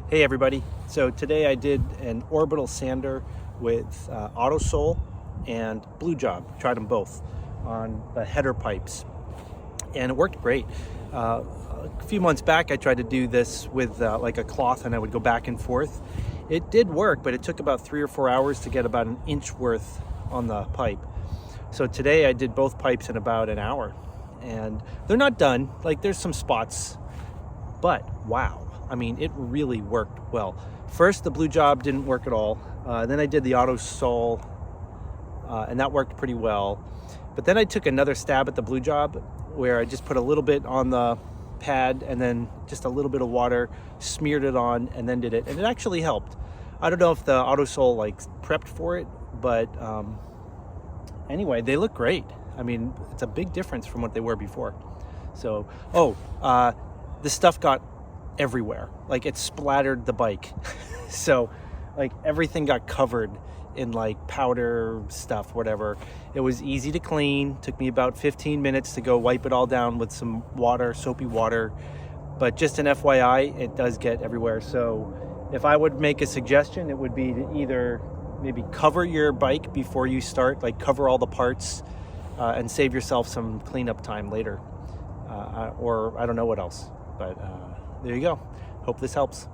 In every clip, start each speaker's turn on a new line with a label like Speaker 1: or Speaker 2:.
Speaker 1: Hey everybody, so today I did an orbital sander with Autosol and Bluejob. Tried them both on the header pipes and it worked great. A few months back I tried to do this with like a cloth and I would go back and forth. It did work, but it took about 3 or 4 hours to get about an inch worth on the pipe. So today I did both pipes in about an hour and they're not done. Like there's some spots, but wow. I mean, it really worked well. First, the Bluejob didn't work at all. Then I did the Autosol, and that worked pretty well. But then I took another stab at the Bluejob, where I just put a little bit on the pad and then just a little bit of water, smeared it on, and then did it. And it actually helped. I don't know if the Autosol like prepped for it, but anyway, they look great. I mean, it's a big difference from what they were before. So, this stuff got everywhere. Like it splattered the bike. So like everything got covered in like powder stuff, whatever. It was easy to clean. Took me about 15 minutes to go wipe it all down with some water, soapy water. But just an FYI, it does get everywhere. So if I would make a suggestion, it would be to either maybe cover your bike before you start, like cover all the parts and save yourself some cleanup time later. Or I don't know what else, but there you go. Hope this helps.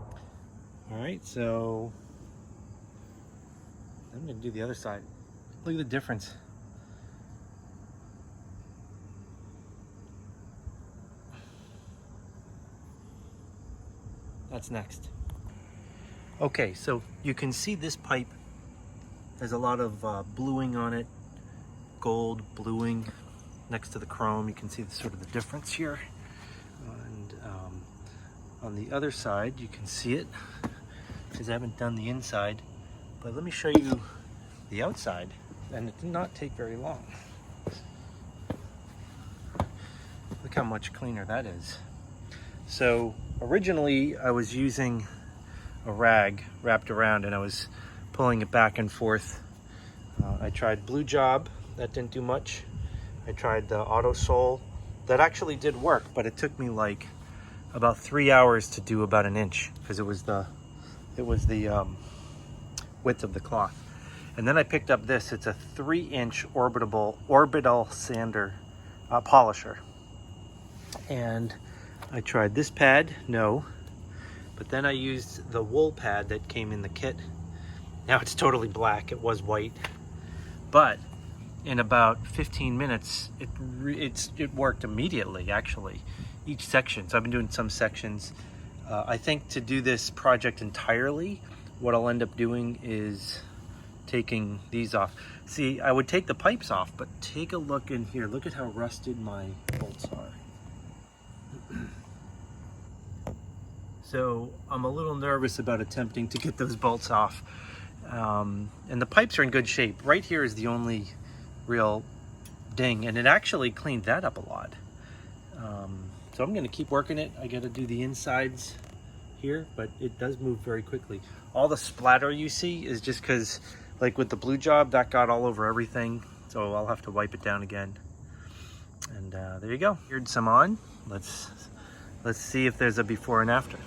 Speaker 1: All right, so I'm gonna do the other side. Look at the difference. That's next. Okay, so you can see this pipe has a lot of bluing on it, gold bluing next to the chrome. You can see the sort of the difference here. And on the other side, you can see it, because I haven't done the inside, but let me show you the outside, and it did not take very long. Look how much cleaner that is. So originally I was using a rag wrapped around and I was pulling it back and forth. I tried Bluejob, that didn't do much. I tried the Autosol, that actually did work, but it took me like about 3 hours to do about an inch, because it was the width of the cloth. And then I picked up this. It's a 3-inch orbital sander polisher. And I tried this pad, no, but then I used the wool pad that came in the kit. Now it's totally black. It was white, but in about 15 minutes, it worked immediately, actually, each section. So I've been doing some sections. I think to do this project entirely, what I'll end up doing is taking these off. See, I would take the pipes off, but take a look in here. Look at how rusted my bolts are. So I'm a little nervous about attempting to get those bolts off. And the pipes are in good shape. Right here is the only real ding, and it actually cleaned that up a lot. So I'm going to keep working it. I got to do the insides here, but it does move very quickly. All the splatter you see is just because, like with the Bluejob, that got all over everything, so I'll have to wipe it down again. And there you go. Here's some on. Let's see if there's a before and after.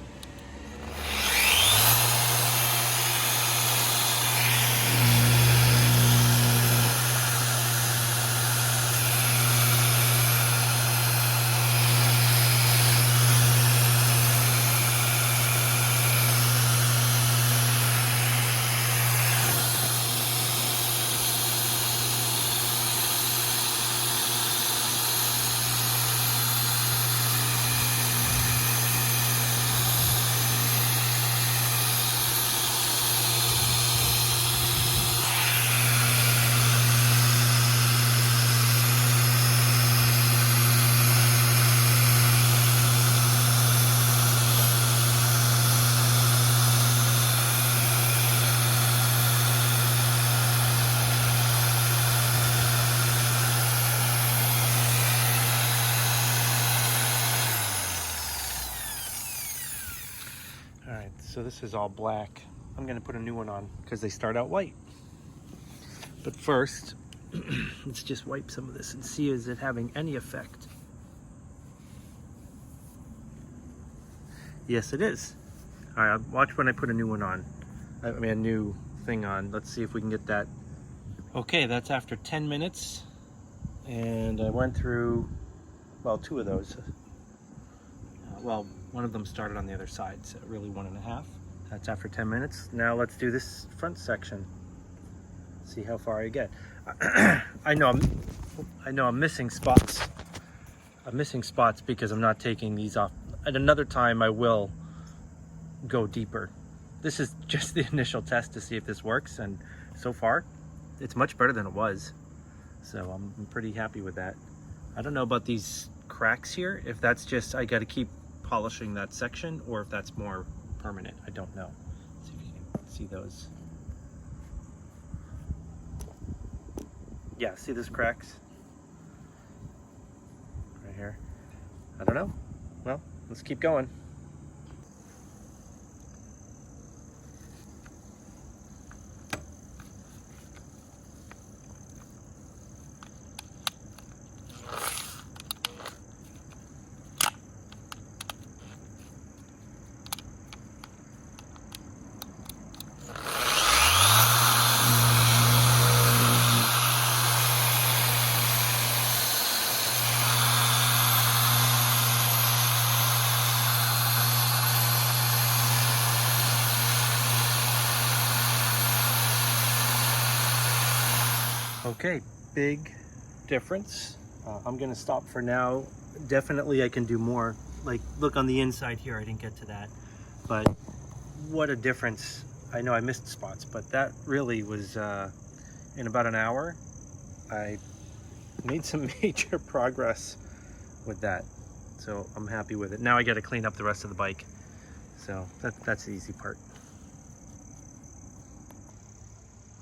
Speaker 1: All right, so this is all black. I'm gonna put a new one on because they start out white. But first, let's just wipe some of this and see, is it having any effect? Yes, it is. All right, watch when I put a new one on. I mean, a new thing on. Let's see if we can get that. Okay, that's after 10 minutes. And I went through, well, 2 of those. Well, one of them started on the other side, so really 1.5. That's after 10 minutes. Now let's do this front section. See how far I get. I know I'm missing spots. I'm missing spots because I'm not taking these off. At another time I will go deeper. This is just the initial test to see if this works, and so far it's much better than it was. So I'm pretty happy with that. I don't know about these cracks here, if that's just I got to keep polishing that section or if that's more permanent. I don't know. Let's see if you can see those. Yeah, see those cracks right here? I don't know. Well, let's keep going. Okay, big difference. I'm gonna stop for now. Definitely I can do more. Like, look on the inside here, I didn't get to that. But what a difference. I know I missed spots, but that really was, in about an hour, I made some major progress with that. So I'm happy with it. Now I gotta clean up the rest of the bike. So that's the easy part.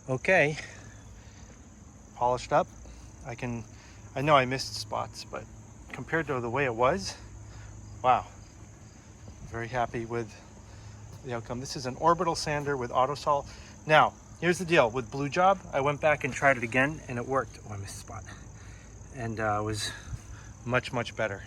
Speaker 1: Okay. Polished up. I know I missed spots, but compared to the way it was, wow, very happy with the outcome. This is an orbital sander with Autosol. Now, here's the deal with Bluejob. I went back and tried it again and it worked. Oh, I missed a spot. And it was much, much better.